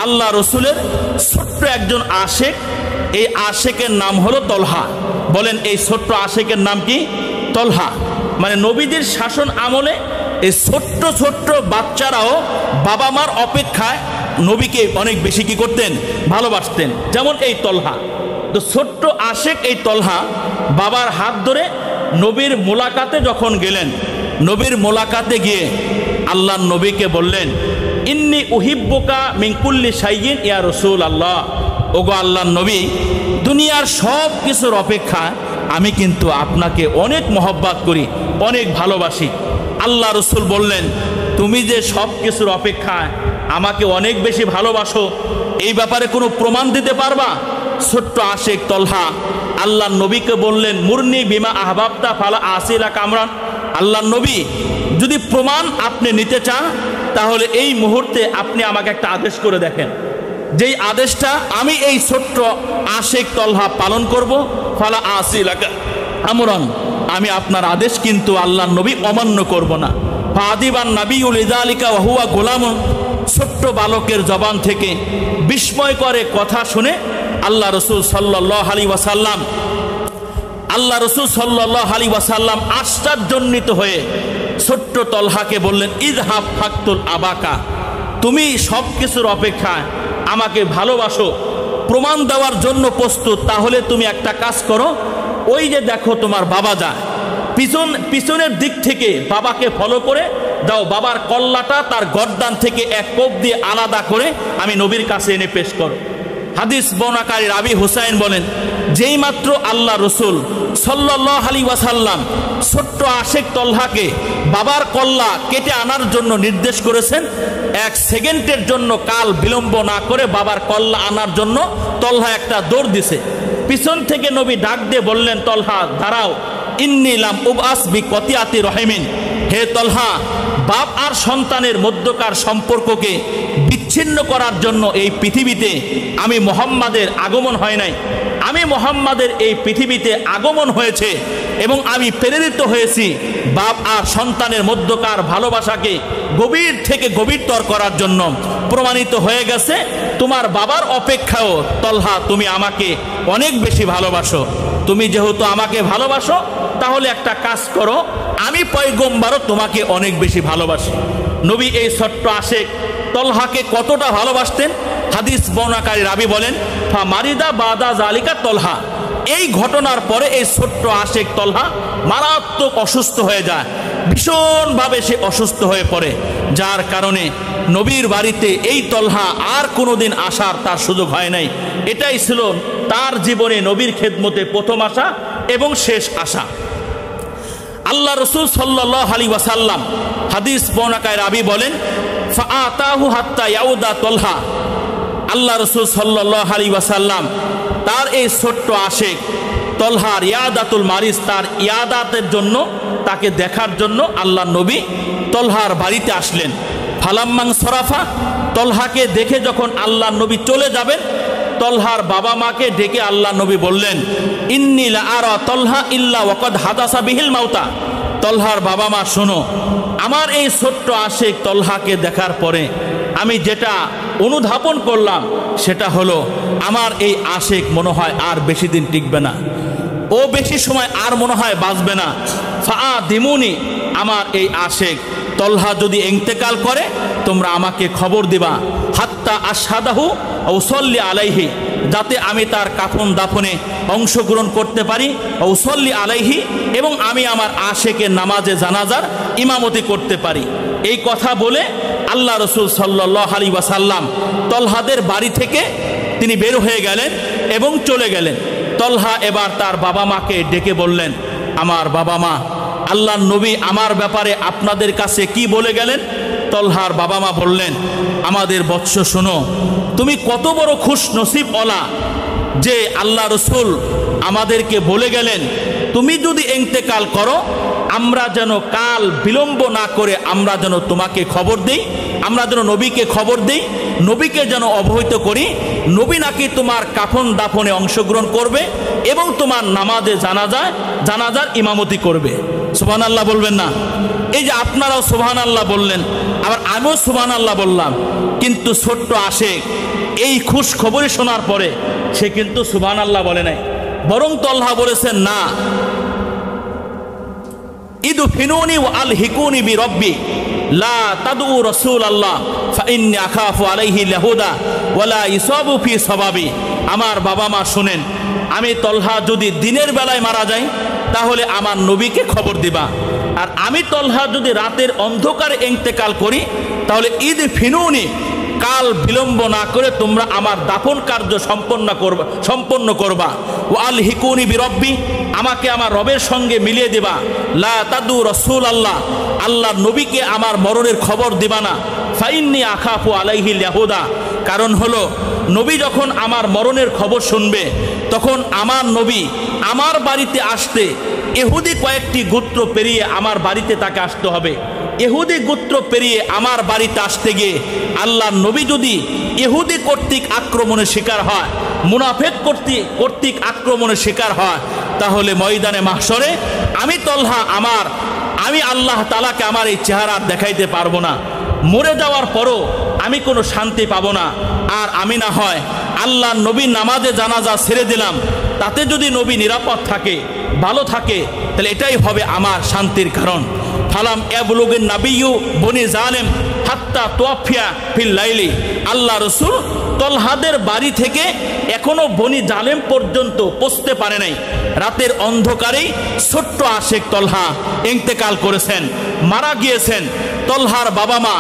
আল্লাহ রসুলের ছোট্ট একজন আশেক, এই আশেকের নাম হলো তলহা। বলেন এই ছোট্ট আশেকের নাম কি? তলহা। মানে নবীদের শাসন আমলে এই ছোট্ট ছোট্ট বাচ্চারাও বাবা মার অপেক্ষায় নবীকে অনেক বেশি কি করতেন? ভালোবাসতেন। যেমন এই তলহা, তো ছোট্ট আশেক এই তলহা বাবার হাত ধরে নবীর মোলাকাতে যখন গেলেন, নবীর মোলাকাতে গিয়ে আল্লাহ নবীকে বললেন, ইন্নি উহিব্বুকা মিন কুল্লি শাইইন ইয়া রাসূলুল্লাহ। ওগো আল্লাহর নবী, দুনিয়ার সব কিছুর অপেক্ষা আমি কিন্তু আপনাকে অনেক মহব্বত করি, অনেক ভালোবাসি। আল্লাহ রসুল বললেন, তুমি যে সব কিছুর অপেক্ষায় আমাকে অনেক বেশি ভালোবাসো, এই ব্যাপারে কোনো প্রমাণ দিতে পারবা? ছোট্ট আশেক তলহা আল্লাহ নবীকে বললেন, মুরনি বিমা আহবাবতা ফালা আসিলা কামরান। আল্লাহ নবী, যদি প্রমাণ আপনি নিতে চান তাহলে এই মুহূর্তে আপনি আমাকে একটা আদেশ করে দেখেন, যেই আদেশটা আমি এই ছোট্ট আশেক তলহা পালন করব। ফালা আসিলা কামরান, আমি আপনার আদেশ কিন্তু আল্লাহ নবী অমান্য করব না। ফাদিবান নাবিউল ইযালিকা ওয়া হুয়া গোলামুন। ছোট্ট বালকের জবান থেকে বিস্ময় করে কথা শুনে আল্লাহ রসুল সাল্লাল্লাহু আলাইহি ওয়াসাল্লাম আশ্চর্যান্বিত হয়ে ছোট্ট তলহাকে বললেন, ইযহাব ফাকতুল আবাকা। তুমি সব কিছুর অপেক্ষায় আমাকে ভালোবাসো, প্রমাণ দেওয়ার জন্য প্রস্তুত, তাহলে তুমি একটা কাজ করো, ওই যে দেখো তোমার বাবা যায়, পিছনের দিক থেকে বাবাকে ফলো করে দাও, বাবার কল্লাটা তার গর্দান থেকে এক কোপ দিয়ে আলাদা করে আমি নবীর কাছে এনে পেশ করো। হাদিস বর্ণনাকারী রাবি হুসাইন বলেন, যেই মাত্র আল্লাহ রসুল সাল্লাল্লাহু আলাইহি ওয়াসাল্লাম ছোট্ট আশেক তলহাকে বাবার কল্লা কেটে আনার জন্য নির্দেশ করেছেন, এক সেকেন্ডের জন্য কাল বিলম্ব না করে বাবার কল্লা আনার জন্য তলহা একটা দৌড় দিছে। পিছন থেকে নবী ডাক দিয়ে বললেন, তলহা দাঁড়াও, ইন্নী লাম উবআস বিকতিয়াতি রহিমিন। হে তলহা, বাপ আর সন্তানের মধ্যকার সম্পর্ককে বিচ্ছিন্ন করার জন্য এই পৃথিবীতে আমি মুহাম্মাদের আগমন হয় নাই, আমি মুহাম্মাদের এই পৃথিবীতে আগমন হয়েছে এবং আমি প্রেরিত হয়েছি বাপ আর সন্তানের মধ্যকার ভালোবাসাকে গভীর থেকে গভীরতর করার জন্য। প্রমাণিত হয়ে গেছে তোমার বাবার অপেক্ষাও তলহা তুমি আমাকে অনেক বেশি ভালোবাসো। তুমি যেহেতু আমাকে ভালোবাসো, তাহলে একটা কাজ করো, আমি পয়গম্বরও তোমাকে অনেক বেশি ভালোবাসি। নবী এই ছোট্ট আশেক তলহাকে কতটা ভালোবাসতেন, হাদিস বর্ণনাকারী রাবি বলেন, ফা মারিদা বাদা জালিকা তলহা। এই ঘটনার পরে এই ছোট্ট আশেক তলহা মারাত্মক অসুস্থ হয়ে যায়, ভীষণভাবে সে অসুস্থ হয়ে পড়ে, যার কারণে নবীর বাড়িতে এই তলহা আর কোনোদিন আসার তার সুযোগ হয় নাই। এটাই ছিল তার জীবনে নবীর খেদমতে প্রথম আসা এবং শেষ আসা। আল্লাহ রসুল সাল্লাল্লাহু আলাইহি ওয়াসাল্লাম হাদিস বর্ণনাকারী রাবি বলেন, ফাআতাহু হাত্তা ইয়াউদা তলহা। আল্লাহ রসুল সাল্লাল্লাহু আলাইহি ওয়াসাল্লাম তার এই ছোট্ট আশেক তলহার ইয়াদাতুল মারিজ, তার ইয়াদাতের জন্য, তাকে দেখার জন্য আল্লাহ নবী তলহার বাড়িতে আসলেন। ফালাম্মাং সরাফা, তলহাকে দেখে যখন আল্লাহ নবী চলে যাবেন, তলহার বাবা মাকে ডেকে আল্লাহ নবী বললেন, ইন্নী লা আরা তলহা ইল্লা ওয়াকাদ হাদাসা বিহিল মাউতা। তলহার বাবা মা শোনো, আমার এই ছোট্ট আশেক তলহাকে দেখার পরে আমি যেটা অনুধাবন করলাম সেটা হলো, আমার এই আশেক মনে হয় আর বেশি দিন টিকবে না, ও বেশি সময় আর মনে হয় বাঁচবে না। ফাআদিমুনি, আমার এই আশেক তলহা যদি ইন্তেকাল করে তোমরা আমাকে খবর দিবা, হাত্তা আশহাদাহু ও উসাল্লি আলাইহি, যাতে আমি তার কাফন দাফনে অংশগ্রহণ করতে পারি, ও উসাল্লি আলাইহি, এবং আমি আমার আশেকের নামাজে জানাজার ইমামতি করতে পারি। এই কথা বলে আল্লাহ রসুল সাল্লাল্লাহু আলাইহি ওয়াসাল্লাম তলহাদের বাড়ি থেকে তিনি বের হয়ে গেলেন এবং চলে গেলেন। তলহা এবার তার বাবা মাকে ডেকে বললেন, আমার বাবা মা, আল্লাহর নবী আমার ব্যাপারে আপনাদের কাছে কি বলে গেলেন? তলহার বাবা মা বললেন, আমাদের বৎস শোনো, তুমি কত বড় খুশ নসিব ওলা যে আল্লাহ রসুল আমাদেরকে বলে গেলেন, তুমি যদি ইন্তেকাল করো আমরা যেন কাল বিলম্ব না করে আমরা যেন তোমাকে খবর দেই, আমরা যেন নবীকে খবর দেই, নবীকে যেন অবহিত করি নবী নাকি তোমার কাফন দাফনে অংশগ্রহণ করবে এবং তোমার নামাজে জানাজার ইমামতি করবে। সুবহানাল্লাহ বলবেন না? এই যে আপনারাও সুবহানাল্লাহ বললেন, আবার আমিও সুবহানাল্লাহ বললাম, কিন্তু ছোট্ট আশেক এই খুশ খবরই শোনার পরে সে কিন্তু সুবহানাল্লাহ বলে নাই, বরং তলহা বলেছেন না, ইদফিনুনি ওয়া আলহিকুনি বিরব্বি লা তাদউ রাসূলুল্লাহ ফাইন্নী আখাফু আলাইহি লাহুদা ওয়ালা ইসাবু ফি সাবাবি। আমার বাবা মা শুনেন, আমি তলহা যদি দিনের বেলায় মারা যাই তাহলে আমার নবীকে খবর দিবা, আর আমি তলহা যদি রাতের অন্ধকারে ইন্তেকাল করি তাহলে ইদফিনুনি, কাল বিলম্ব না করে তোমরা আমার দাফন কার্য সম্পন্ন করবা। ওয়া আলহিকুনি বিরব্বি, আমাকে আমার রবের সঙ্গে মিলিয়ে দিবা। লা তাদু রাসূলুল্লাহ, আল্লাহর নবীকে আমার মরণের খবর দিবা না। ফাইন্নী আখাফু আলাইহিল ইয়াহুদা, কারণ হলো নবী যখন আমার মরণের খবর শুনবে তখন আমার নবী আমার বাড়িতে আসতে ইহুদি কয়েকটি গোত্র পেরিয়ে আমার বাড়িতে তাকে আসতে হবে। ইহুদি গোত্র পেরিয়ে আমার বাড়িতে আসতে গিয়ে আল্লাহর নবী যদি ইহুদি কর্তৃক আক্রমণের শিকার হয়, মুনাফিক কর্তৃক আক্রমণের শিকার হয়, তাহলে ময়দানে মাহশরে আমি তলহা আমি আল্লাহ তাআলাকে আমার এই চেহারা দেখাইতে পারবো না। মরে যাওয়ার পরও আমি কোনো শান্তি পাবো না। আর আমি না হয় আল্লাহর নবীর নামাজে জানাজা ছেড়ে দিলাম, তাতে যদি নবী নিরাপদ থাকে, ভালো থাকে, তাহলে এটাই হবে আমার শান্তির কারণ। ফালাম ইয়াবলুগিন নাবিয়্যু বনি জালেম হাত্তা তুওয়াফিয়া ফিল লাইলি, আল্লাহ রাসূল তলহাদের বাড়ি থেকে এখনো বনি জালেম পর্যন্ত পৌঁছতে পারে নাই। রাতের অন্ধকারেই ছোট্ট আশেক তলহা ইন্তেকাল করেছেন, মারা গিয়েছেন। তলহার বাবা মা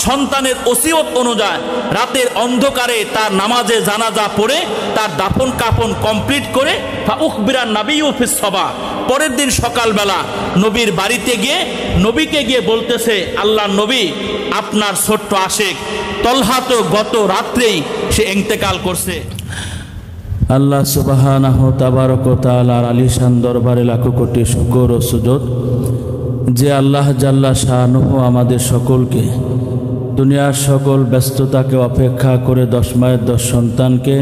সন্তানের ওসিয়ত অনুযায়ী রাতের অন্ধকারে তার নামাজে জানাজা পড়ে তার দাফন কাফন কমপ্লিট করে ফাউখবিরান নাবিয়্যু ফিস সাবা, পরের দিন সকালবেলা নবীর বাড়িতে গিয়ে নবীকে গিয়ে বলতেছে, আল্লাহর নবী, আপনার ছোট্ট আশেক তলহা তো গত রাত্রেই সে ইন্তেকাল করছে। আল্লাহ সুবহানাহু তাবারক ওয়া তাআলার আলিশান দরবারে লাখো কোটি শুকর ও সুজুদ যে আল্লাহ জাল্লা শানুহু আমাদের সকলকে দুনিয়ার সকল ব্যস্ততাকে অপেক্ষা করে 10 মায়ের 10 সন্তানকে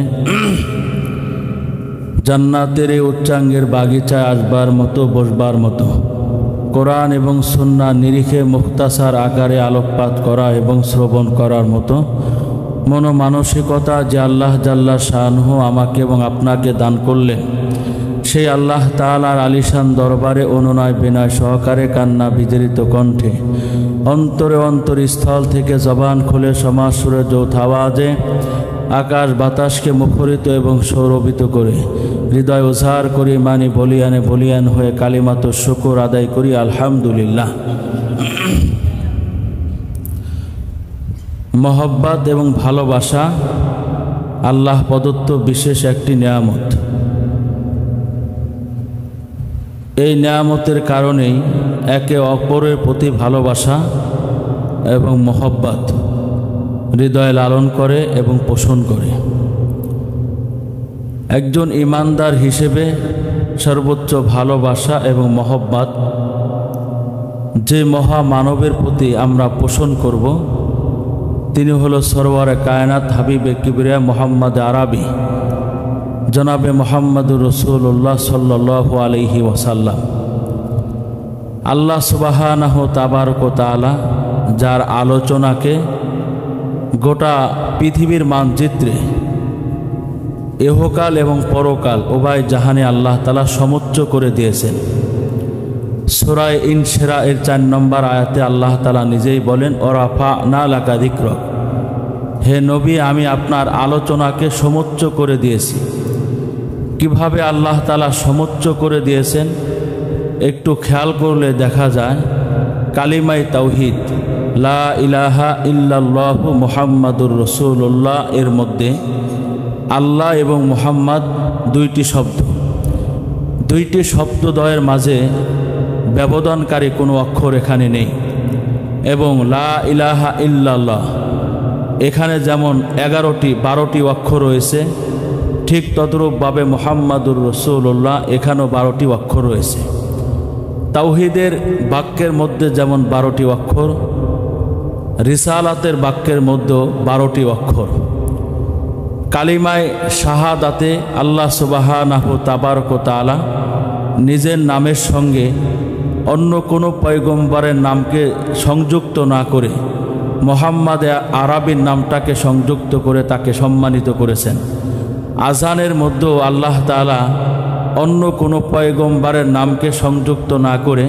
জান্নাতের এই উচ্চাঙ্গের বাগিচায় আসবার মতো, বসবার মতো, কোরআন এবং সুন্নাহ নিরিখে মুখতাসার আকারে আলোকপাত করা এবং শ্রবণ করার মতো মনোমানসিকতা যে আল্লাহ জাল্লা শানুহু আমাকে এবং আপনাকে দান করলেন, সেই আল্লাহ তাআলার আলিশান দরবারে অনুনয় বিনয় সহকারে কান্না বিজড়িত কণ্ঠে অন্তরে অন্তরস্থল থেকে জবান খুলে সমাজ সুরে যৌথ আওয়াজে আকাশ বাতাসকে মুখরিত এবং সৌরভিত করে হৃদয় উজাড় করি মানি বলিয়ান হয়ে কালিমাত শুকর আদায় করি আলহামদুলিল্লাহ। মহব্বত এবং ভালোবাসা আল্লাহ প্রদত্ত বিশেষ একটি নিয়ামত। এই নিয়ামতের কারণেই একে অপরের প্রতি ভালোবাসা এবং মহব্বত হৃদয়ে লালন করে এবং পোষণ করে। একজন ইমানদার হিসেবে সর্বোচ্চ ভালোবাসা এবং মহব্বত যে মহামানবের প্রতি আমরা পোষণ করব, তিনি হলো সরওয়ারে কায়নাত হাবিবে কিবরিয়া মুহাম্মদ আরবি জনাবে মুহাম্মদুর রাসূলুল্লাহ সাল্লাল্লাহু আলাইহি ওয়াসাল্লাম। আল্লাহ সুবহানাহু তাবারক ওয়া তাআলা যার আলোচনাকে গোটা পৃথিবীর মানচিত্রে ইহকাল এবং পরকাল উভয় জাহানে আল্লাহ তাআলা সমুচ্চ করে দিয়েছেন। সূরা ইনশিরা এর 4 নম্বর আয়াতে আল্লাহ তাআলা নিজেই বলেন, ওরাফা'না লাকা যিকরাক, হে নবী, আমি আপনার আলোচনাকে সমুচ্চ করে দিয়েছি। কিভাবে আল্লাহ তাআলা সমুচ্চ করে দিয়েছেন একটু খেয়াল করলে দেখা যায়, কালিমায়ে তাওহীদ লা ইলাহা ইল্লাল্লাহু মুহাম্মাদুর রাসূলুল্লাহ এর মধ্যে আল্লাহ এবং মুহাম্মদ দুইটি শব্দদ্বয়ের মাঝে ব্যবধানকারী কোনো অক্ষর এখানে নেই। এবং লা ইলাহা ইল্লাল্লাহ এখানে যেমন 11-12টি অক্ষর রয়েছে, ঠিক তদ্রূপভাবে মুহাম্মাদুর রাসূলুল্লাহ এখানেও 12টি অক্ষর রয়েছে। তাওহীদের বাক্যের মধ্যে যেমন 12টি অক্ষর, রিসালাতের বাক্যের মধ্যে 12টি অক্ষর। কালিমায় শাহাদাতে আল্লাহ সুবহানাহু তাবারক ওয়া তাআলা নিজের নামের সঙ্গে অন্য কোনো পয়গম্বরের নামকে সংযুক্ত না করে মুহাম্মদ আরবির নামটাকে সংযুক্ত করে তাকে সম্মানিত করেছেন। আজানের মধ্যেও আল্লাহ তাআলা অন্য কোনো পয়গম্বরের নামকে সংযুক্ত না করে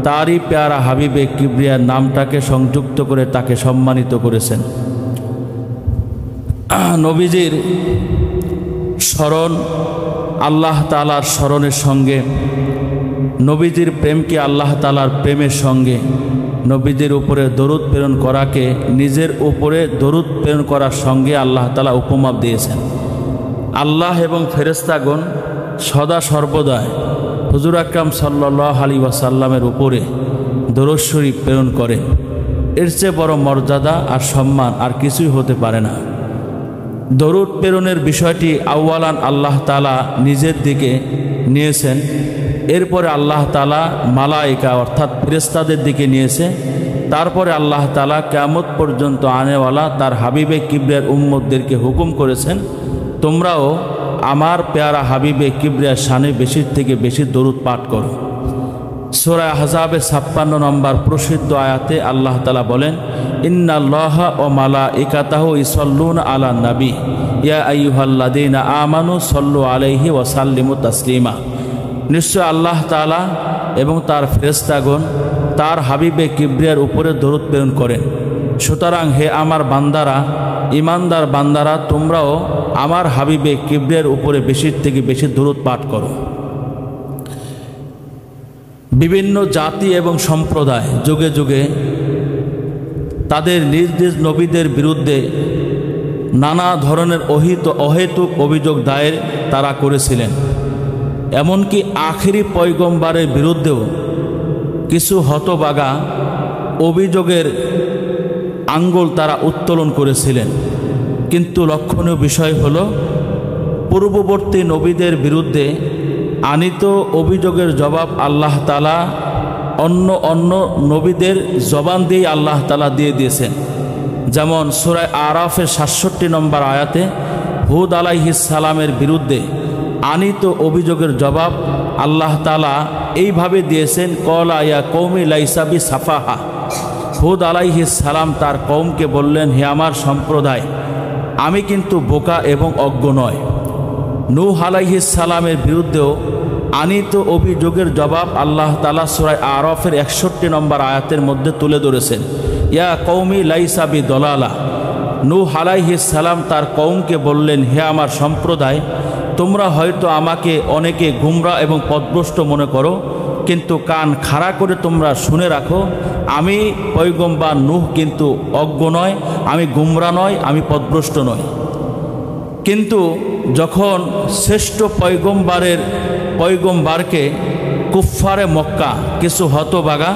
তারই প্যারা হাবিবে কিবরিয়ার নামটাকে সংযুক্ত করে তাকে সম্মানিত করেছেন। নবীজির স্মরণ আল্লাহ তাআলার স্মরণের সঙ্গে, নবীজির প্রেমকে আল্লাহ তাআলার প্রেমের সঙ্গে, নবীজির উপরে দরুদ প্রেরণ করাকে নিজের উপরে দরুদ প্রেরণ করার সঙ্গে আল্লাহ তাআলা উপমা দিয়েছেন। আল্লাহ এবং ফেরেশতাগণ সদা সর্বদাই হুজুর আকরাম সাল্লাল্লাহু আলাইহি ওয়াসাল্লামের উপরে দরুদ শরীফ প্রেরণ করেন। এর চেয়ে বড় মর্যাদা আর সম্মান আর কিছুই হতে পারে না। দরুদ প্রেরণের বিষয়টি আউয়ালান আল্লাহ তাআলা নিজের দিকে নিয়েছেন, এরপরে আল্লাহ তাআলা মালায়েকা অর্থাৎ ফেরেশতাদের দিকে নিয়েছে, তারপরে আল্লাহ তাআলা কিয়ামত পর্যন্ত আনেওয়ালা তার হাবিবে কিবরিয়ার উম্মতদেরকে হুকুম করেছেন, তোমরাও আমার পেয়ারা হাবিবে কিবরিয়ার শানে বেশির থেকে বেশি দরুদ পাঠ করো। সূরা আহজাবের 56 নম্বর প্রসিদ্ধ আয়াতে আল্লাহ তাআলা বলেন, ইন্নাল্লাহা ওয়া মালাইকাতাহু ইউসাল্লুনা আলান নবী ইয়া আইয়ুহাল্লাযীনা আমানু সাল্লু আলাইহি ওয়া সাল্লিমু তাসলিমা। নিশ্চয় আল্লাহ তাআলা এবং তার ফেরেশতাগণ তার হাবিবে কিবরিয়ার উপরে দরুদ প্রেরণ করেন। সুতরাং হে আমার বান্দারা, ইমানদার বান্দারা, তোমরাও আমার হাবিবে কিবরিয়ার উপরে বেশির থেকে বেশি দরুদ পাঠ করো। বিভিন্ন জাতি এবং সম্প্রদায় যুগে যুগে তাদের নিজ নিজ নবীদের বিরুদ্ধে নানা ধরনের অহেতুক অভিযোগ দায়ের তারা করেছিলেন। এমনকি আখিরি পয়গম্বরের বিরুদ্ধেও কিছু হতবাগা অভিযোগের আঙ্গুল তারা উত্তোলন করেছিলেন। কিন্তু লক্ষণীয় বিষয় হলো, পূর্ববর্তী নবীদের বিরুদ্ধে আনিত অভিযোগের জবাব আল্লাহ তাআলা অন্য নবীদের জবান দিয়ে আল্লাহ তাআলা দিয়ে দিয়েছেন। যেমন সূরা আরাফের 67 নম্বর আয়াতে হুদ আলাইহিস সালামের বিরুদ্ধে আনিত অভিযোগের জবাব আল্লাহ তাআলা এইভাবে দিয়েছেন, ক্বালা ইয়া কওমি লাইসা বি সাফাহা। হুদ আলাইহিস সালাম তার কওমকে বললেন, হে আমার সম্প্রদায়, আমি কিন্তু বোকা এবং অজ্ঞ নয়। নূহ আলাইহিস সালামের বিরুদ্ধেও আনিত অভিযোগের জবাব আল্লাহ তাআলা সূরা আরাফের 61 নম্বর আয়াতের মধ্যে তুলে ধরেছেন, ইয়া কওমি লাইসা বি দলালা। নূহ আলাইহিস সালাম তার কওমকে বললেন, হে আমার সম্প্রদায়, তোমরা হয়তো আমাকে অনেকে গুমরা এবং পথভ্রষ্ট মনে করো, কিন্তু কান খাড়া করে তোমরা শুনে রাখো, আমি পয়গম্বর নূহ কিন্তু অজ্ঞ নয়, আমি গুমরা নয়, আমি পথভ্রষ্ট নয়। কিন্তু যখন শ্রেষ্ঠ পয়গম্বরকে কুফফারে মক্কা কিছু হতবাগা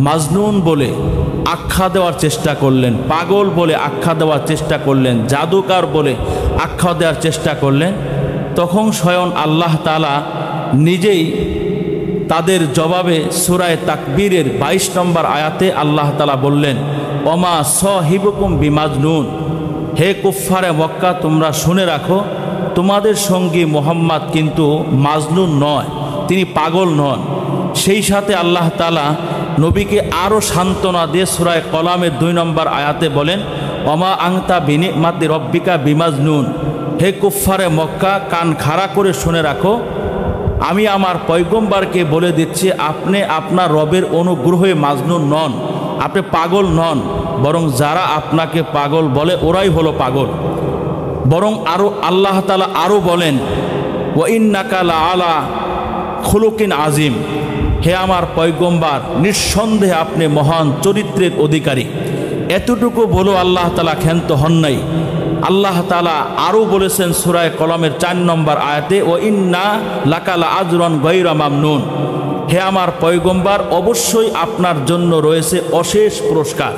মাজনুন বলে আখ্যা দেওয়ার চেষ্টা করলেন, পাগল বলে আখ্যা দেওয়ার চেষ্টা করলেন, জাদুকার বলে আখ্যা দেওয়ার চেষ্টা করলেন, তখন স্বয়ং আল্লাহ তাআলা নিজেই তাদের জবাবে সূরা তাকবীরের 22 নম্বর আয়াতে আল্লাহ তাআলা বললেন, ওমা সাহিবুকুম বিমাজনুন। হে কুফফারে মক্কা, তোমরা শুনে রাখো, তোমাদের সঙ্গী মুহাম্মদ কিন্তু মাজনুন নয়, তিনি পাগল নন। সেই সাথে আল্লাহ তাআলা নবীকে আরও সান্ত্বনা দিয়ে সূরা কলামের 2 নম্বর আয়াতে বলেন, ওমা আংতা বিনিমাতি রব্বিকা বিমাজনুন। হে কুফফারে মক্কা, কান খাড়া করে শুনে রাখো, আমি আমার পয়গম্বরকে বলে দিচ্ছি, আপনি আপনার রবের অনুগ্রহে মাজনুন নন, আপনি পাগল নন, বরং যারা আপনাকে পাগল বলে ওরাই হলো পাগল। বরং আরও আল্লাহ তাআলা আরও বলেন, ওয়া ইন্নাকা লাআলা খুলুকিন আজিম। হে আমার পয়গম্বর, নিঃসন্দেহে আপনি মহান চরিত্রের অধিকারী। এতটুকু বলো আল্লাহ তাআলা ক্ষান্ত হন নাই। আল্লাহ তাআলা আরও বলেছেন সূরা কলামের 4 নম্বর আয়াতে, ও ইন্না লাকা লাআজরান গায়রা মামনুন। হে আমার পয়গম্বর, অবশ্যই আপনার জন্য রয়েছে অশেষ পুরস্কার।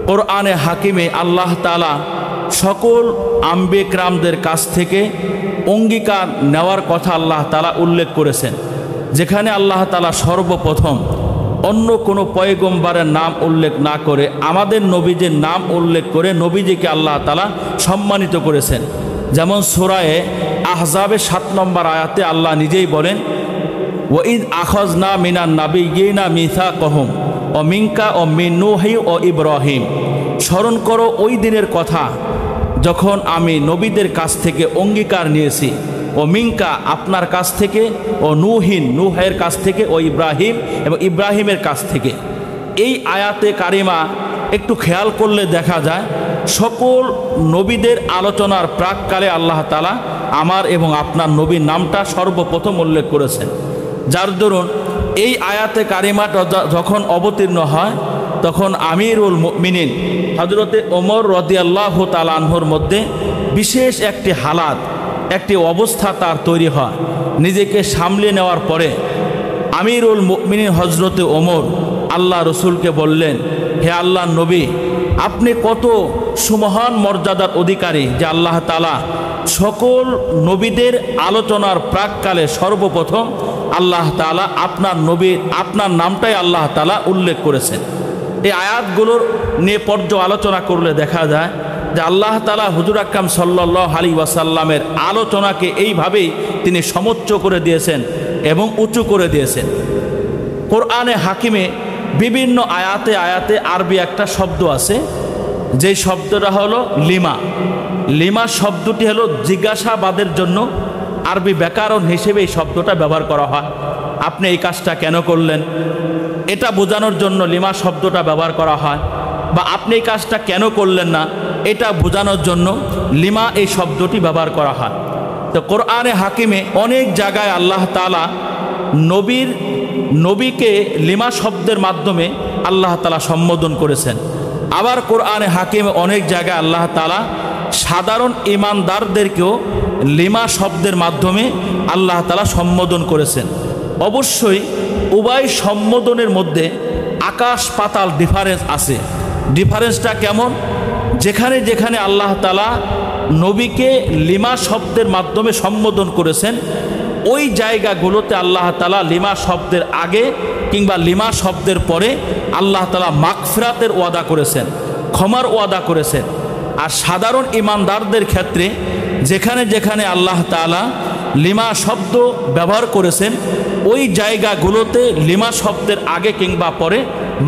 কোরআনে হাকিমে আল্লাহ তাআলা সকল আম্বিয়া কিরামদের কাছ থেকে অঙ্গীকার নেওয়ার কথা আল্লাহ তাআলা উল্লেখ করেছেন। যেখানে আল্লাহ তাআলা সর্বপ্রথম অন্য কোনো পয়গম্বরের নাম উল্লেখ না করে আমাদের নবীজির নাম উল্লেখ করে নবীজিকে আল্লাহ তাআলা সম্মানিত করেছেন। যেমন সূরায়ে আহজাবের 7 নম্বর আয়াতে আল্লাহ নিজেই বলেন, ওয়াইদ আখাযনা মিনান নাবিয়্যিনা মিসাকাহুম ও মিনকা ও মিন নূহি ও ইব্রাহিম। স্মরণ করো ওই দিনের কথা যখন আমি নবীদের কাছ থেকে অঙ্গীকার নিয়েছি, ও মিনকা আপনার কাছ থেকে, ও নূহের কাছ থেকে, ও ইব্রাহিম এবং ইব্রাহিমের কাছ থেকে। এই আয়াতে কারিমা একটু খেয়াল করলে দেখা যায় সকল নবীদের আলোচনার প্রাককালে আল্লাহ তাআলা আমার এবং আপনার নবীর নামটা সর্বপ্রথম উল্লেখ করেছেন। যার দরুন এই আয়াতে কারিমাটা যখন অবতীর্ণ হয় তখন আমিরুল মুমিনিন হযরতে ওমর রাদিয়াল্লাহু তাআলা আনহুর মধ্যে বিশেষ একটি হালাত, একটি অবস্থা তার তৈরি হয়। নিজেকে সামলে নেওয়ার পরে আমিরুল মুমিনিন হযরতে ওমর আল্লাহ রসুলকে বললেন, হে আল্লাহর নবী, আপনি কত সুমহান মর্যাদার অধিকারী যে আল্লাহ তাআলা সকল নবীদের আলোচনার প্রাককালে সর্বপ্রথম আল্লাহ তাআলা আপনার নামটাই আল্লাহ তাআলা উল্লেখ করেছেন। এই আয়াতগুলোর নিয়ে আলোচনা করলে দেখা যায় যে আল্লাহ তাআলা হুজুর আকরাম সাল্লাল্লাহু আলাইহি ওয়াসাল্লামের আলোচনাকে এইভাবেই তিনি সমুচ্চ করে দিয়েছেন এবং উঁচু করে দিয়েছেন। কোরআনে হাকিমে বিভিন্ন আয়াতে আয়াতে আরবি একটা শব্দ আছে, যেই শব্দটা হলো লিমা। লিমা শব্দটি হলো জিজ্ঞাসাবাদের জন্য আরবি ব্যাকরণ হিসেবে এই শব্দটা ব্যবহার করা হয়। আপনি এই কাজটা কেন করলেন, এটা বোঝানোর জন্য লিমা শব্দটা ব্যবহার করা হয়। বা আপনি এই কাজটা কেন করলেন না, এটা বোঝানোর জন্য লিমা এই শব্দটি ব্যবহার করা হয়। তো কোরআনে হাকিমে অনেক জায়গায় আল্লাহ তাআলা নবীকে লিমা শব্দের মাধ্যমে আল্লাহ তাআলা সম্বোধন করেছেন। আবার কোরআনে হাকিমে অনেক জায়গায় আল্লাহ তাআলা সাধারণ ঈমানদারদেরকেও লিমা শব্দের মাধ্যমে আল্লাহ তাআলা সম্বোধন করেছেন। অবশ্যই উভয় সম্বোধনের মধ্যে আকাশ পাতাল ডিফারেন্স আছে। ডিফারেন্সটা কেমন? যেখানে যেখানে আল্লাহ তাআলা নবীকে লিমা শব্দের মাধ্যমে সম্বোধন করেছেন, ওই জায়গাগুলোতে আল্লাহ তাআলা লিমা শব্দের আগে কিংবা লিমা শব্দের পরে আল্লাহ তাআলা মাগফিরাতের ওয়াদা করেছেন, ক্ষমার ওয়াদা করেছেন। আর সাধারণ ঈমানদারদের ক্ষেত্রে যেখানে যেখানে আল্লাহ তাআলা লিমা শব্দ ব্যবহার করেছেন, ওই জায়গাগুলোতে লিমা শব্দের আগে কিংবা পরে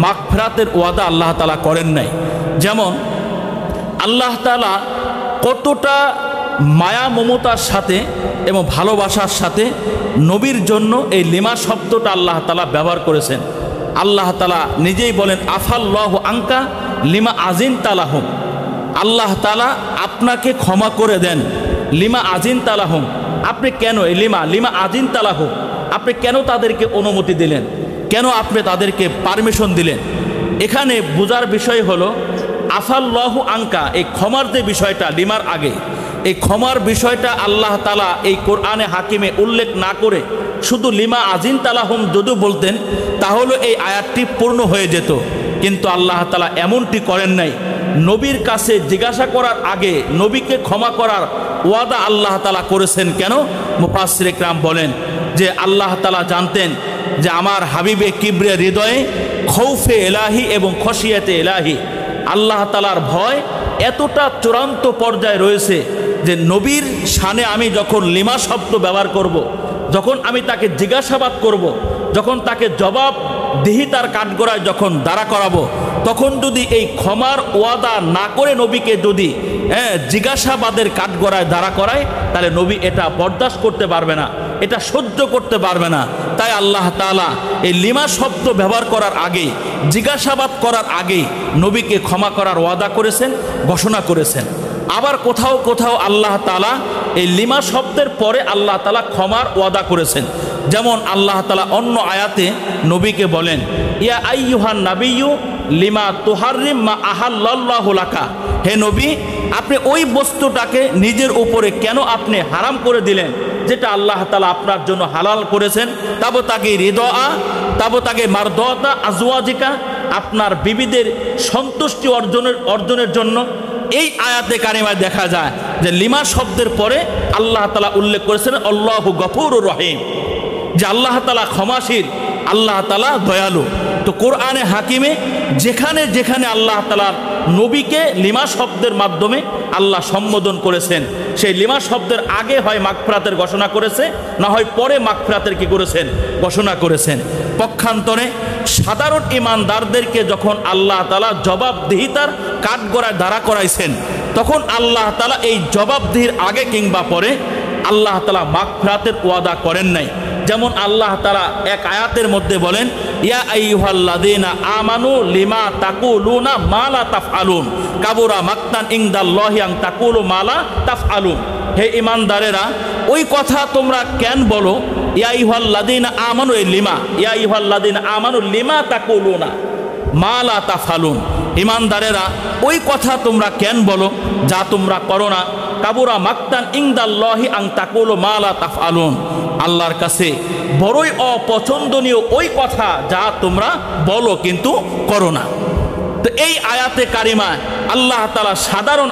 মাগফিরাতের ওয়াদা আল্লাহ তাআলা করেন নাই। যেমন আল্লাহ তাআলা কতটা মায়া মমতার সাথে এবং ভালোবাসার সাথে নবীর জন্য এই লিমা শব্দটা আল্লাহ তাআলা ব্যবহার করেছেন। আল্লাহ তাআলা নিজেই বলেন, আফাল্লাহু আনকা লিমা আজিনতা লাহুম। আল্লাহ তাআলা আপনাকে ক্ষমা করে দেন, লিমা আজিনতা লাহুম। আপনি কেন এই লিমা আজিনতা লাহুম, আপনি কেন তাদেরকে অনুমতি দিলেন, কেন আপনি তাদেরকে পারমিশন দিলেন? এখানে বোঝার বিষয় হলো আফাল্লাহু আনকা, এই ক্ষমার যে বিষয়টা লিমার আগে, এই ক্ষমার বিষয়টা আল্লাহ তাআলা এই কোরআনে হাকিমে উল্লেখ না করে শুধু লিমা আজিনতা লাহুম যদি বলতেন তাহলে এই আয়াতটি পূর্ণ হয়ে যেত। কিন্তু আল্লাহ তাআলা এমনটি করেন নাই। নবীর কাছে জিজ্ঞাসা করার আগে নবীকে ক্ষমা করার ওয়াদা আল্লাহ তাআলা করেছেন। কেন? মুফাসসির ইকরাম বলেন যে আল্লাহ তাআলা জানতেন যে আমার হাবিবে কিবরে হৃদয়ে খৌফে এলাহি এবং খশিয়াতে এলাহি, আল্লাহ তাআলার ভয় এতটা চূড়ান্ত পর্যায়ে রয়েছে যে নবীর শানে আমি যখন লিমা শব্দ ব্যবহার করব, যখন আমি তাকে জিজ্ঞাসাবাদ করব, যখন তাকে জবাবদিহিতার কাঠগড়ায় যখন দাঁড়া করাবো, তখন যদি এই ক্ষমার ওয়াদা না করে নবীকে যদি জিজ্ঞাসাবাদের কাঠগড়ায় দাঁড়া করায়, তাহলে নবী এটা বরদাস্ত করতে পারবে না, এটা সহ্য করতে পারবে না। তাই আল্লাহ তাআলা এই লিমা শব্দ ব্যবহার করার আগে, জিজ্ঞাসাবাদ করার আগে নবীকে ক্ষমা করার ওয়াদা করেছেন, ঘোষণা করেছেন। আবার কোথাও কোথাও আল্লাহ তাআলা এই লিমা শব্দের পরে আল্লাহ তাআলা ক্ষমার ওয়াদা করেছেন। যেমন আল্লাহ তাআলা অন্য আয়াতে নবীকে বলেন, ইয়া আইয়ুহান নাবিয়্যু লিমা তুহাররিম মা আহাল্লাল্লাহু লাকা। হে নবী, আপনি ওই বস্তুটাকে নিজের উপরে কেন আপনি হারাম করে দিলেন যেটা আল্লাহ তাআলা আপনার জন্য হালাল করেছেন? তাবতাগি রিদা, তাবতাগি মারদাতা আজওয়াজিকা, আপনার বিবিদের সন্তুষ্টি অর্জনের জন্য। এই আয়াতে কারিমায় দেখা যায় যে লিমা শব্দের পরে আল্লাহ তাআলা উল্লেখ করেছেন আল্লাহু গফুরুর রহিম, যে আল্লাহ তাআলা ক্ষমাশীল, আল্লাহ তাআলা দয়ালু। তো কোরআনে হাকিমে যেখানে যেখানে আল্লাহ তাআলার নবীকে লিমা শব্দের মাধ্যমে আল্লাহ সম্বোধন করেছেন, সেই লিমা শব্দের আগে হয় মাগফিরাতের ঘোষণা করেছে, না হয় পরে মাগফিরাতের কি করেছেন, ঘোষণা করেছেন। পক্ষান্তরে সাধারণ ইমানদারদেরকে যখন আল্লাহ তাআলা জবাবদিহিতার কাঠগড়ায় দাঁড়া করাইছেন, তখন আল্লাহ তাআলা এই জবাবদিহির আগে কিংবা পরে আল্লাহ তাআলা মাগফিরাতের ওয়াদা করেন নাই। যেমন আল্লাহ তাআলা এক আয়াতের মধ্যে বলেন, ইয়া আইয়ুহাল্লাযীনা আমানু লিমা তাকুলুনা মা লা তাফআলুন কাবুরা মাকতান ইনদাল্লাহি আন তাকুলু মা লা তাফআলুন। হে ঈমানদারেরা, ওই কথা তোমরা কেন বলো? ইয়া আইয়ুহাল্লাযীনা আমানু, লিমা, ইয়া আইয়ুহাল্লাযীনা আমানু লিমা তাকুলুনা মা লা তাফআলুন। ঈমানদারেরা, ওই কথা তোমরা কেন বলো যা তোমরা করো না? কাবুরা মাকতান ইনদাল্লাহি আন তাকুলু মা লা তাফআলুন। আল্লাহর কাছে বড়ই অপছন্দনীয় ওই কথা যা তোমরা বলো কিন্তু করো না। তো এই আয়াতে কারিমায় আল্লাহ তাআলা সাধারণ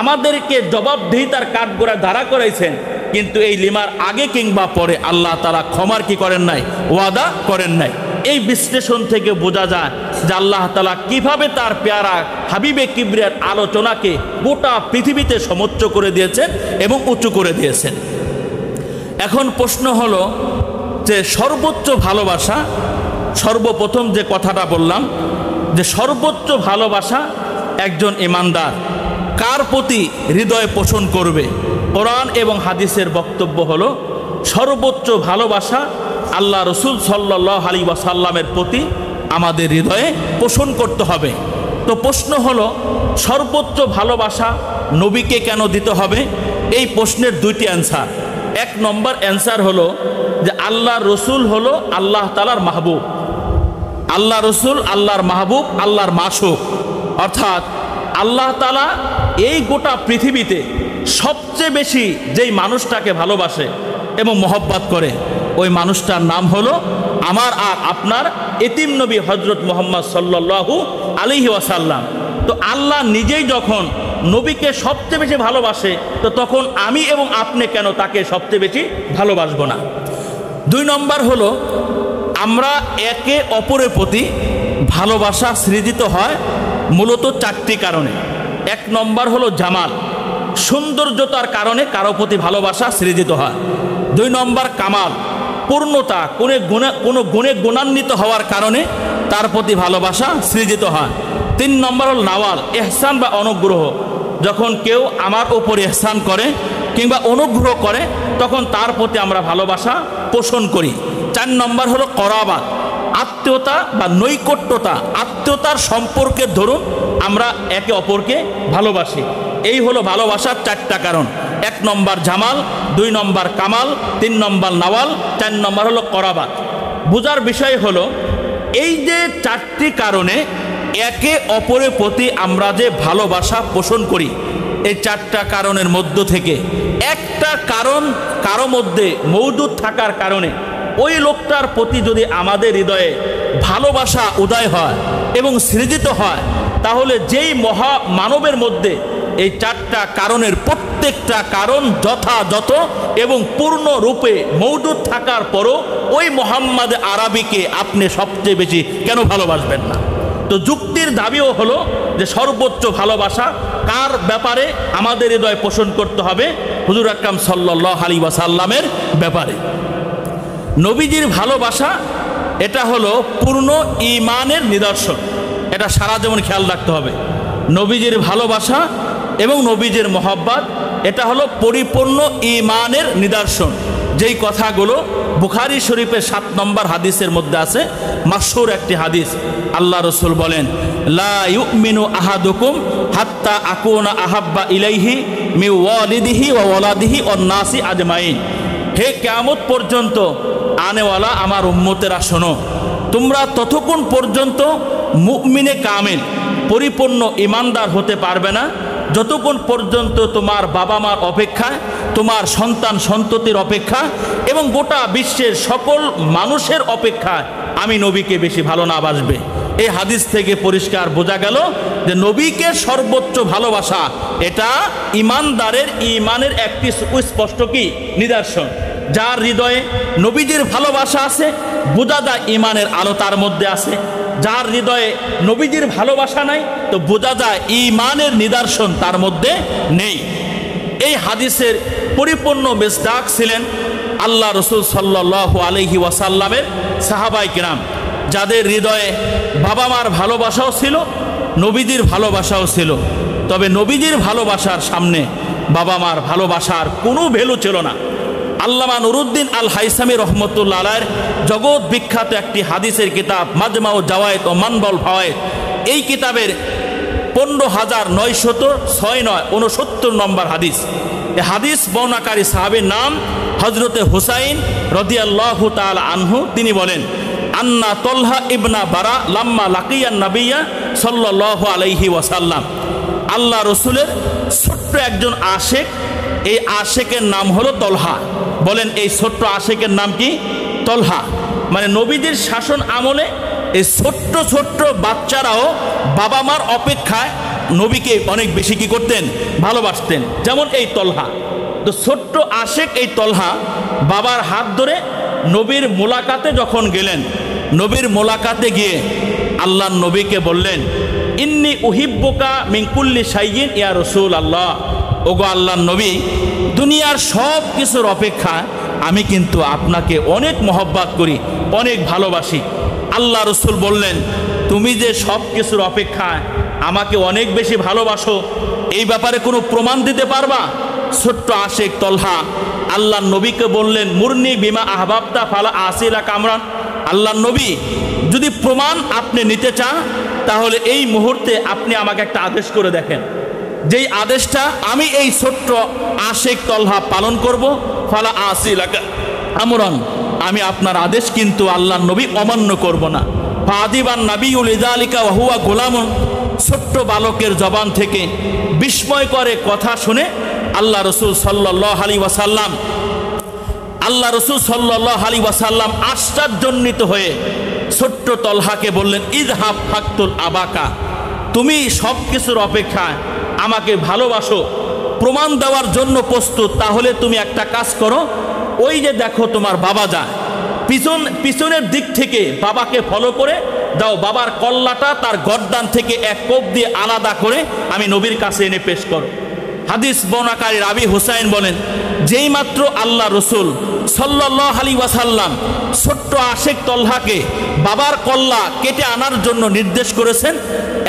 আমাদেরকে জবাবদিহিতার কাঠগড়ায় দাঁড়া করাইছেন, কিন্তু এই লিমার আগে কিংবা পরে আল্লাহ তাআলা ক্ষমার কি করেন নাই, ওয়াদা করেন নাই। এই বিশ্লেষণ থেকে বোঝা যায় যে আল্লাহ তাআলা কিভাবে তার পেয়ারা হাবিবে কিবরিয়ার আলোচনাকে গোটা পৃথিবীতে সমুচ্চ করে দিয়েছেন এবং উঁচু করে দিয়েছেন। এখন প্রশ্ন হলো যে সর্বোচ্চ ভালোবাসা, সর্বপ্রথম যে কথাটা বললাম যে সর্বোচ্চ ভালোবাসা একজন ঈমানদার কার প্রতি হৃদয়ে পোষণ করবে? কোরআন এবং হাদিসের বক্তব্য হলো সর্বোচ্চ ভালোবাসা আল্লাহ রসুল সাল্লাল্লাহু আলাইহি ওয়াসাল্লামের প্রতি আমাদের হৃদয়ে পোষণ করতে হবে। তো প্রশ্ন হলো সর্বোচ্চ ভালোবাসা নবীকে কেন দিতে হবে? এই প্রশ্নের দুইটি অ্যান্সার। এক নম্বর অ্যান্সার হলো যে আল্লাহ রসুল হলো আল্লাহ তাআলার মাহবুব, আল্লাহ রসুল আল্লাহর মাহবুব, আল্লাহর মাশুক। অর্থাৎ আল্লাহ তাআলা এই গোটা পৃথিবীতে সবচেয়ে বেশি যেই মানুষটাকে ভালোবাসে এবং মহব্বত করে, ওই মানুষটার নাম হলো আমার আর আপনার এতিম নবী হযরত মুহাম্মদ সাল্লাল্লাহু আলাইহি ওয়াসাল্লাম। তো আল্লাহ নিজেই যখন নবীকে সবচেয়ে বেশি ভালোবাসে, তো তখন আমি এবং আপনি কেন তাকে সবচেয়ে বেশি ভালোবাসবো না? দুই নম্বর হলো আমরা একে অপরের প্রতি ভালোবাসা সৃজিত হয় মূলত চারটি কারণে। এক নম্বর হলো জামাল, সৌন্দর্যতার কারণে কারো প্রতি ভালোবাসা সৃজিত হয়। দুই নম্বর কামাল, পূর্ণতা, কোনো গুণে গুণান্বিত হওয়ার কারণে তার প্রতি ভালোবাসা সৃজিত হয়। তিন নম্বর হল নাওয়াল, ইহসান বা অনুগ্রহ, যখন কেউ আমার ওপর ইহসান করে কিংবা অনুগ্রহ করে তখন তার প্রতি আমরা ভালোবাসা পোষণ করি। চার নম্বর হলো করাবাত, আত্মীয়তা বা নৈকট্যতা, আত্মীয়তার সম্পর্কের ধরুন আমরা একে অপরকে ভালোবাসি। এই হলো ভালোবাসার চারটা কারণ। এক নম্বর জামাল, দুই নম্বর কামাল, তিন নম্বর নাওয়াল, চার নম্বর হলো করাবাত। বোঝার বিষয় হলো এই যে চারটি কারণে একে অপরের প্রতি আমরা যে ভালোবাসা পোষণ করি, এই চারটা কারণের মধ্য থেকে একটা কারণ কারো মধ্যে মওজুদ থাকার কারণে ওই লোকটার প্রতি যদি আমাদের হৃদয়ে ভালোবাসা উদয় হয় এবং সৃজিত হয়, তাহলে যেই মহা মানবের মধ্যে এই চারটা কারণের প্রত্যেকটা কারণ যথাযথ এবং পূর্ণরূপে মওজুদ থাকার পরও ওই মোহাম্মদ আরবিকে আপনি সবচেয়ে বেশি কেন ভালোবাসবেন না? তো যুক্তির দাবিও হলো যে সর্বোচ্চ ভালোবাসা কার ব্যাপারে আমাদের হৃদয় পোষণ করতে হবে? হুজুর আকরাম সাল্লাল্লাহু আলাইহি ওয়াসাল্লামের ব্যাপারে। নবীজির ভালোবাসা এটা হলো পূর্ণ ঈমানের নিদর্শন, এটা সারা জীবন খেয়াল রাখতে হবে। নবীজির ভালোবাসা এবং নবীজির মহব্বত এটা হলো পরিপূর্ণ ঈমানের নিদর্শন। যেই কথাগুলো বুখারী শরীফের 7 নম্বর হাদিসের মধ্যে আছে, মাশহুর একটি হাদিস। আল্লাহ রসুল বলেন, লা ইউমিনু আহাদুকুম হাত্তা আকুনা আহাব্বা ইলাইহি মিন ওয়ালিদিহি ওয়া ওয়ালাদিহি ওয়ান নাসি আজমাইন। হে কিয়ামত পর্যন্ত আনেওয়ালা আমার উম্মতেরা শোনো, তোমরা ততক্ষণ পর্যন্ত মুমিনে কামিল পরিপূর্ণ ঈমানদার হতে পারবে না যতক্ষণ পর্যন্ত তোমার বাবা মার অপেক্ষায়, তোমার সন্তান সন্ততির অপেক্ষা এবং গোটা বিশ্বের সকল মানুষের অপেক্ষায় আমি নবীকে বেশি ভালো না বাসবে। এই হাদিস থেকে পরিষ্কার বোঝা গেল যে নবীকে সর্বোচ্চ ভালোবাসা এটা ঈমানদারের ঈমানের একটি সুস্পষ্ট কি নিদর্শন। যার হৃদয়ে নবীজির ভালোবাসা আছে, বোঝা যায় ঈমানের আলো তার মধ্যে আছে। যার হৃদয়ে নবীজির ভালোবাসা নাই, তো বোঝা যায় ঈমানের নিদর্শন তার মধ্যে নেই। এই হাদিসের পরিপূর্ণ মিসদাক ছিলেন আল্লাহ রসুল সাল্লাল্লাহু আলাইহি ওয়াসাল্লামের সাহাবায়ে কিরাম, যাদের হৃদয়ে বাবা মার ভালোবাসাও ছিল, নবীজির ভালোবাসাও ছিল। তবে নবীজির ভালোবাসার সামনে বাবা মার ভালোবাসার কোনো ভ্যালু ছিল না। আল্লামা নুরুদ্দিন আল হাইসামি রহমতুল্লাহ আলাইহির জগৎ বিখ্যাত একটি হাদিসের কিতাব মাজমাউ জাওয়ায়েদ ও মানবাউল ফাওয়ায়েদ, এই কিতাবের 15,969 নম্বর হাদিস। এই হাদিস বর্ণনাকারী সাহাবীর নাম হযরতে হুসাইন রাদিয়াল্লাহু তাআলা আনহু। তিনি বলেন, আন্না তলহা ইবনা বারা লাম্মা লাকিয়ান নাবিয়্যা সাল্লাল্লাহু আলাইহি ওয়াসাল্লাম। আল্লাহ রসুলের ছোট্ট একজন আশেক, এই আশেকের নাম হলো তলহা। বলেন, এই ছোট্ট আশেকের নাম কি? তলহা। মানে নবীদের শাসন আমলে এই ছোট্ট ছোট্ট বাচ্চারাও বাবা মার অপেক্ষায় নবীকে অনেক বেশি কি করতেন? ভালোবাসতেন। যেমন এই তলহা, তো ছোট্ট আশেক এই তলহা বাবার হাত ধরে নবীর মোলাকাতে যখন গেলেন, নবীর মোলাকাতে গিয়ে আল্লাহ নবীকে বললেন, ইন্নি উহিব্বুকা মিন কুল্লি শাইইন ইয়া রাসূলুল্লাহ। ওগো আল্লাহ নবী, দুনিয়ার সব কিছুর অপেক্ষা আমি কিন্তু আপনাকে অনেক মহব্বত করি, অনেক ভালোবাসি। আল্লাহ রসুল বললেন, তুমি যে সব কিছুর অপেক্ষায় আমাকে অনেক বেশি ভালোবাসো, এই ব্যাপারে কোনো প্রমাণ দিতে পারবা? ছোট্ট আশেক তলহা আল্লাহ নবীকে বললেন, মুরনি বিমা আহবাবতা ফালা আসিলা কামরান। আল্লাহ নবী, যদি প্রমাণ আপনি নিতে চান তাহলে এই মুহূর্তে আপনি আমাকে একটা আদেশ করে দেখেন, যেই আদেশটা আমি এই ছোট্ট আশেক তলহা পালন করব। ফালা আসিলা আমরান, আমি আপনার আদেশ কিন্তু আল্লাহ নবী অমান্য করব না। ফাদিবান নাবিউল ইযালিকা ওয়া হুয়া গোলামুন। ছোট্ট বালকের জবান থেকে বিস্ময়কর কথা শুনে আল্লাহ রসুল সাল্লাল্লাহু আলাইহি ওয়াসাল্লাম আশ্চর্যান্বিত হয়ে ছোট্ট তলহাকে বললেন, ইযহাব ফাকতুল আবাকা। তুমি সব কিছুর অপেক্ষায় আমাকে ভালোবাসো, প্রমাণ দেওয়ার জন্য প্রস্তুত, তাহলে তুমি একটা কাজ করো, ওই যে দেখো তোমার বাবা যায়, পিছনের দিক থেকে বাবাকে ফলো করে দাও, বাবার কল্লাটা তার গর্দান থেকে এক কোপ দিয়ে আলাদা করে আমি নবীর কাছে এনে পেশ করো। হাদিস বর্ণনাকারী রাবি হুসাইন বলেন, যেই মাত্র আল্লাহ রসুল সাল্লাল্লাহু আলাইহি ওয়াসাল্লাম ছোট্ট আশেক তলহাকে বাবার কল্লা কেটে আনার জন্য নির্দেশ করেছেন,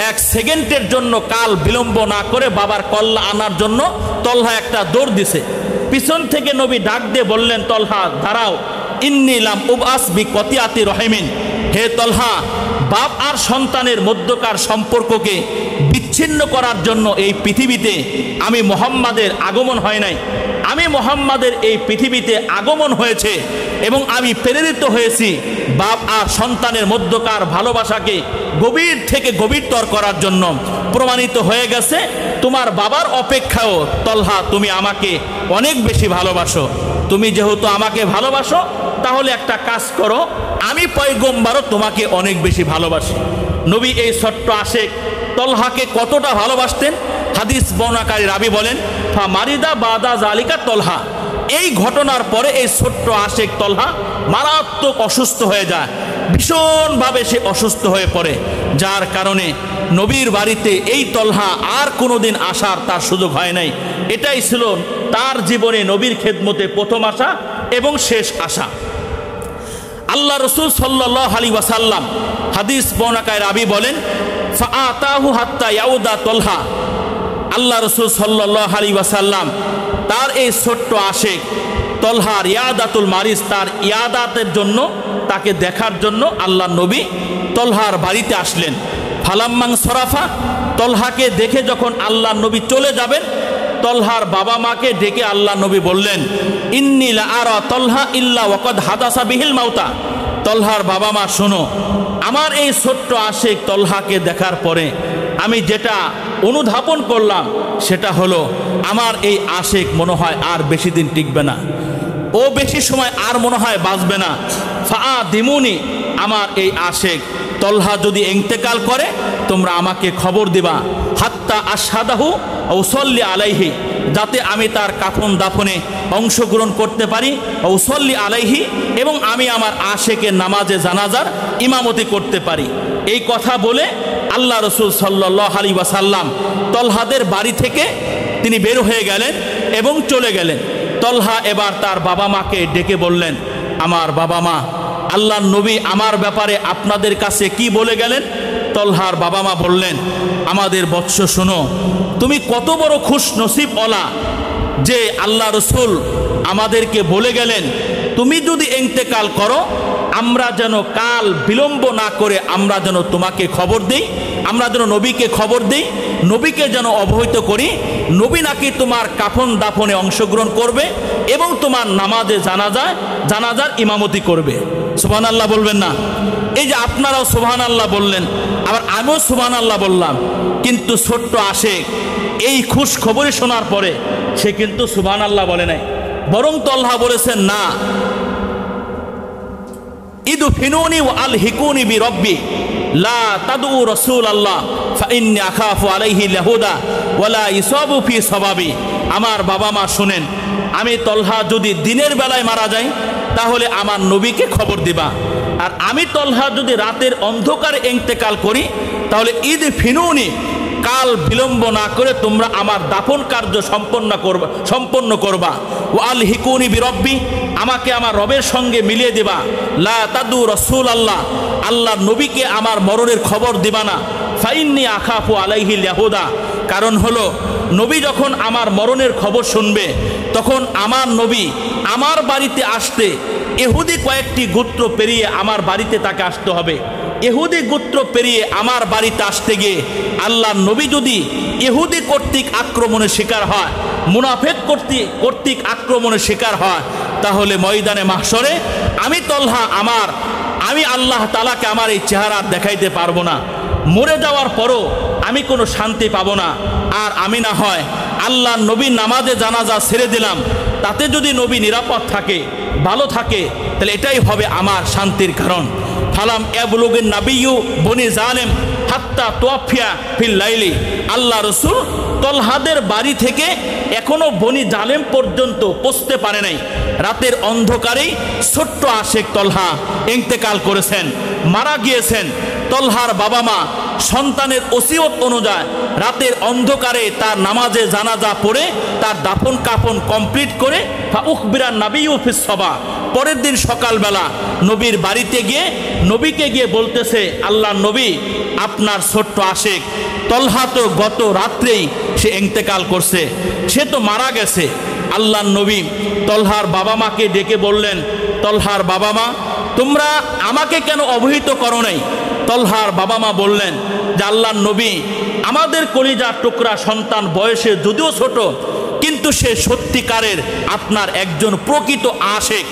এক সেকেন্ডের জন্য কাল বিলম্ব না করে বাবার কল্লা আনার জন্য তলহা একটা দৌড় দিছে। পিছন থেকে নবী ডাক দিয়ে বললেন, তলহা দাঁড়াও, ইন্নী লাম উবআস বিকতিয়াতি রহিমিন। হে তলহা, বাপ আর সন্তানের মধ্যকার সম্পর্ককে বিচ্ছিন্ন করার জন্য এই পৃথিবীতে আমি মুহাম্মাদের আগমন হয় নাই, আমি মুহাম্মাদের এই পৃথিবীতে আগমন হয়েছে এবং আমি প্রেরিত হয়েছি বাপ আর সন্তানের মধ্যকার ভালোবাসাকে গভীর থেকে গভীরতর করার জন্য। প্রমাণিত হয়ে গেছে তোমার বাবার অপেক্ষাও তলহা তুমি আমাকে অনেক বেশি ভালোবাসো। তুমি যেহেতু আমাকে ভালোবাসো, তাহলে একটা কাজ করো, আমি পয়গম্বরও তোমাকে অনেক বেশি ভালোবাসি। নবী এই ছোট্ট আশেক তলহাকে কতটা ভালোবাসতেন, হাদিস বর্ণনাকারী রাবি বলেন, ফা মারিদা বাদা জালিকা তলহা। এই ঘটনার পরে এই ছোট্ট আশেক তলহা মারাত্মক অসুস্থ হয়ে যায়, ভীষণভাবে সে অসুস্থ হয়ে পড়ে, যার কারণে নবীর বাড়িতে এই তলহা আর কোনোদিন আসার তার সুযোগ হয় নাই। এটাই ছিল তার জীবনে নবীর খেদমতে প্রথম আসা এবং শেষ আসা। আল্লাহ রসুল সাল্লাল্লাহু আলাইহি ওয়াসাল্লাম হাদিস বর্ণনাকারী রাবি বলেন, ফাআতাহু হাত্তা ইয়াউদা তলহা। আল্লাহ রসুল সাল্লাল্লাহু আলাইহি ওয়াসাল্লাম তার এই ছোট্ট আশেক তলহার ইয়াদাতুল মারিজ, তার ইয়াদাতের জন্য, তাকে দেখার জন্য আল্লাহ নবী তলহার বাড়িতে আসলেন। ফালাম্মাং সরাফা, তলহাকে দেখে যখন আল্লাহ নবী চলে যাবেন, তলহার বাবা মাকে ডেকে আল্লাহ নবী বললেন, ইন্নী লা আরা তলহা ইল্লা ওয়াকাদ হাদাসা বিহিল মাউতা। তলহার বাবা মা শোনো, আমার এই ছোট্ট আশেক তলহাকে দেখার পরে আমি যেটা অনুধাবন করলাম সেটা হলো, আমার এই আশেক মনে হয় আর বেশি দিন টিকবে না, ও বেশি সময় আর মনে হয় বাঁচবে না। ফাআদিমুনি, আমার এই আশেক তলহা যদি ইন্তেকাল করে তোমরা আমাকে খবর দিবা। হাত্তা আশহাদাহু ওয়া উসাল্লি আলাইহি, যাতে আমি তার কাফন দাফনে অংশগ্রহণ করতে পারি, উসল্লি আলাইহি, এবং আমি আমার আশেকের নামাজে জানাজার ইমামতি করতে পারি। এই কথা বলে আল্লাহ রসুল সাল্লাল্লাহু আলাইহি ওয়াসাল্লাম তলহাদের বাড়ি থেকে তিনি বের হয়ে গেলেন এবং চলে গেলেন। তলহা এবার তার বাবা মাকে ডেকে বললেন, আমার বাবা মা, আল্লাহর নবী আমার ব্যাপারে আপনাদের কাছে কি বলে গেলেন? তলহার বাবা মা বললেন, আমাদের বৎস শোনো, তুমি কত বড় খুশ নসিব ওলা যে আল্লাহ রসুল আমাদেরকে বলে গেলেন তুমি যদি ইন্তেকাল করো আমরা যেন কাল বিলম্ব না করে আমরা যেন তোমাকে খবর দেই, আমরা যেন নবীকে খবর দেই, নবীকে যেন অবহিত করি, নবী নাকি তোমার কাফন দাফনে অংশগ্রহণ করবে এবং তোমার নামাজে জানাজার ইমামতি করবে। সুবহানাল্লাহ বলবেন না? এই যে আপনারাও সুবহানাল্লাহ বললেন, আবার আমিও সুবহানাল্লাহ বললাম, কিন্তু ছোট্ট আশেক এই খুশ খবরে শোনার পরে সে কিন্তু সুবহানাল্লাহ বলে নাই, বরং তলহা বলেছেন, না, ইদফিনুনি ওয়া আলহিকুনি বিরব্বি লা তাদউ রাসূলুল্লাহ ফাইন্নী আখাফু আলাইহি লাহুদা ওয়ালা ইসাবু ফি সাবাবি। আমার বাবা মা শুনেন, আমি তলহা যদি দিনের বেলায় মারা যাই তাহলে আমার নবীকে খবর দিবা, আর আমি তলহা যদি রাতের অন্ধকারে ইন্তেকাল করি তাহলে ইদফিনুনি, কাল বিলম্ব না করে তোমরা আমার দাফন কার্য সম্পন্ন করবা। ওয়াল হিকুনি বিরব্বি, আমাকে আমার রবের সঙ্গে মিলিয়ে দিবা। লা তাদু রাসূলুল্লাহ, আল্লাহর নবীকে আমার মরণের খবর দিবা না। ফাইন্নী আখাফু আলাইহি লাহুদা, কারণ হলো নবী যখন আমার মরণের খবর শুনবে তখন আমার নবী আমার বাড়িতে আসতে ইহুদি কয়েকটি গোত্র পেরিয়ে আমার বাড়িতে তাকে আসতে হবে। ইহুদি গোত্র পেরিয়ে আমার বাড়িতে আসতে গিয়ে আল্লাহর নবী যদি ইহুদি কর্তৃক আক্রমণের শিকার হয়, মুনাফিক কর্তৃক আক্রমণের শিকার হয়, তাহলে ময়দানে মাহশরে আমি তলহা আমি আল্লাহ তাআলাকে আমার এই চেহারা দেখাইতে পারবো না। মরে যাওয়ার পরও আমি কোনো শান্তি পাবো না। আর আমি না হয় আল্লাহর নবীর নামাজে জানাজা ছেড়ে দিলাম, তাতে যদি নবী নিরাপদ থাকে, ভালো থাকে, তাহলে এটাই হবে আমার শান্তির কারণ। ফালাম ইয়াবলুগিন নাবিয়্যু বনি জালেম হাত্তা তুওয়াফিয়া ফিল লাইলি, আল্লাহ রসুল তলহাদের বাড়ি থেকে এখনো বনি জালেম পর্যন্ত পৌঁছতে পারে নাই। রাতের অন্ধকারেই ছোট্ট আশেক তলহা ইন্তেকাল করেছেন, মারা গিয়েছেন। তলহার বাবা মা সন্তানের ওসিয়ত অনুযায়ী রাতের অন্ধকারে তার নামাজে জানাজা পড়ে তার দাফন কাফন কমপ্লিট করে উখবিরান নাবিয়্যু ফিস সাবা, পরের দিন সকালবেলা নবীর বাড়িতে গিয়ে নবীকে গিয়ে বলতেছে, আল্লাহ নবী, আপনার ছোট্ট আশেক তলহা তো গত রাত্রেই সে ইন্তেকাল করছে, সে তো মারা গেছে। আল্লাহ নবী তলহার বাবা মাকে ডেকে বললেন, তলহার বাবা মা, তোমরা আমাকে কেন অবহিত করো নাই? তলহার বাবা মা বললেন যে, আল্লাহ নবী, আমাদের কলিজার টুকরা সন্তান বয়সে যদিও ছোট, কিন্তু সে সত্যিকারের আপনার একজন প্রকৃত আশেক।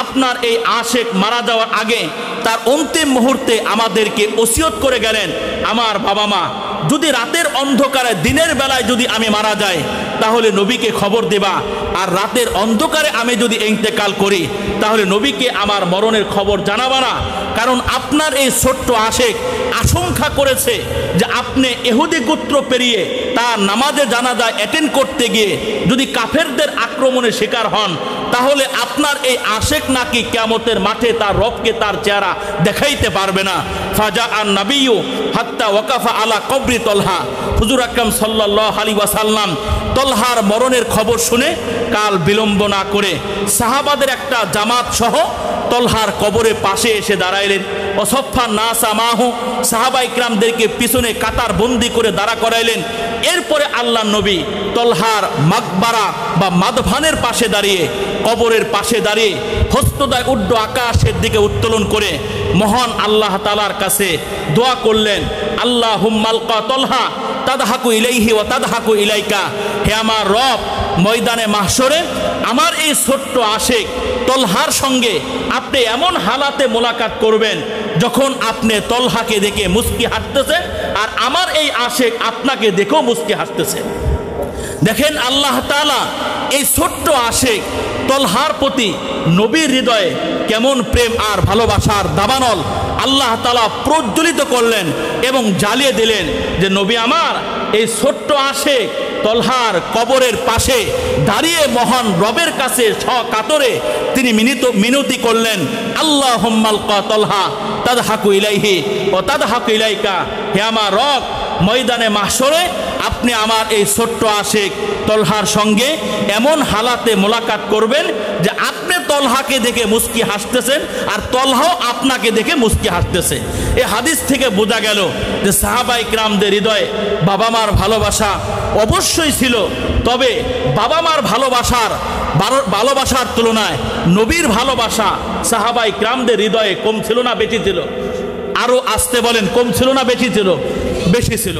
আপনার এই আশেক মারা যাওয়ার আগে তার অন্তিম মুহূর্তে আমাদেরকে ওসিয়ত করে গেলেন, আমার বাবা মা, যদি রাতের অন্ধকারে দিনের বেলায় যদি আমি মারা যাই তাহলে নবীকে খবর দেবা, আর রাতের অন্ধকারে আমি যদি ইন্তেকাল করি তাহলে নবীকে আমার মরণের খবর জানাবা না। কারণ আপনার এই ছোট্ট আশেক আশঙ্কা করেছে যে আপনি ইহুদি গোত্র পেরিয়ে তার নামাজে জানাজা অ্যাটেন্ড করতে গিয়ে যদি কাফেরদের আক্রমণের শিকার হন তাহলে আপনার এই আশেক নাকি কিয়ামতের মাঠে তার রবকে তার চেহারা দেখাইতে পারবে না। ফাজা আন নাবিয়্যু হাত্তা ওয়াকাফা আলা কবরি তলহা, হুজুর আকরাম সাল্লাল্লাহু আলাইহি ওয়াসাল্লাম তলহার মরণের খবর শুনে কাল বিলম্ব না করে সাহাবাদের একটা জামাত সহ তলহার কবরের পাশে এসে দাঁড়াইলেন। অসফা নাসা মাহু, সাহাবা ইকরামদেরকে পিছনে কাতার বন্দি করে দাঁড়া করাইলেন। এরপরে আল্লাহ নবী তলহার মাকবারা বা মাদফানের পাশে দাঁড়িয়ে, কবরের পাশে দাঁড়িয়ে হস্তদায় উড্ড আকাশের দিকে উত্তোলন করে মহান আল্লাহ তাআলার কাছে দোয়া করলেন, আল্লাহুম্মাল কা তলহা তাদহাকু ইলাইহি ওয়া তাদহাকু ইলাইকা, হে আমার রব, ময়দানে মাহশরে আমার এই ছোট্ট আশেক তলহার সঙ্গে আপনি এমন হালাতে মোলাকাত করবেন যখন আপনি তলহাকে দেখে মুস্কি হাসতেছেন আর আমার এই আশেক আপনাকে দেখেও মুস্কি হাসতেছে। দেখেন আল্লাহ তাআলা এই ছোট্ট আশেক তলহার প্রতি নবীর হৃদয়ে কেমন প্রেম আর ভালোবাসার দাবানল আল্লাহ তাআলা প্রজ্বলিত করলেন এবং জ্বালিয়ে দিলেন যে নবী আমার এই ছোট্ট আশেক তলহার কবরের পাশে দাঁড়িয়ে মহান রবের কাছে সকাতরে তিনি মিনতি করলেন, আল্লাহুম্মাল কা তলহা তাদহাকু ইলাইহি ও তাদহাকু ইলাইকা। হে আমার রব, ময়দানে মাহশরে আপনি আমার এই ছোট্ট আশিক তলহার সঙ্গে এমন হালাতে মোলাকাত করবেন যে আপনি তলহাকে দেখে মুস্কি হাসতেছেন আর তলহাও আপনাকে দেখে মুস্কি হাসতেছে। এই হাদিস থেকে বোঝা গেল যে সাহাবায়ে কিরামদের হৃদয়ে বাবা মার ভালোবাসা অবশ্যই ছিল, তবে বাবা মার ভালোবাসার তুলনায় নবীর ভালোবাসা সাহাবায়ে কিরামদের হৃদয়ে কম ছিল না বেশি ছিল? আরো আসতে বলেন, কম ছিল না বেশি ছিল? বেশি ছিল।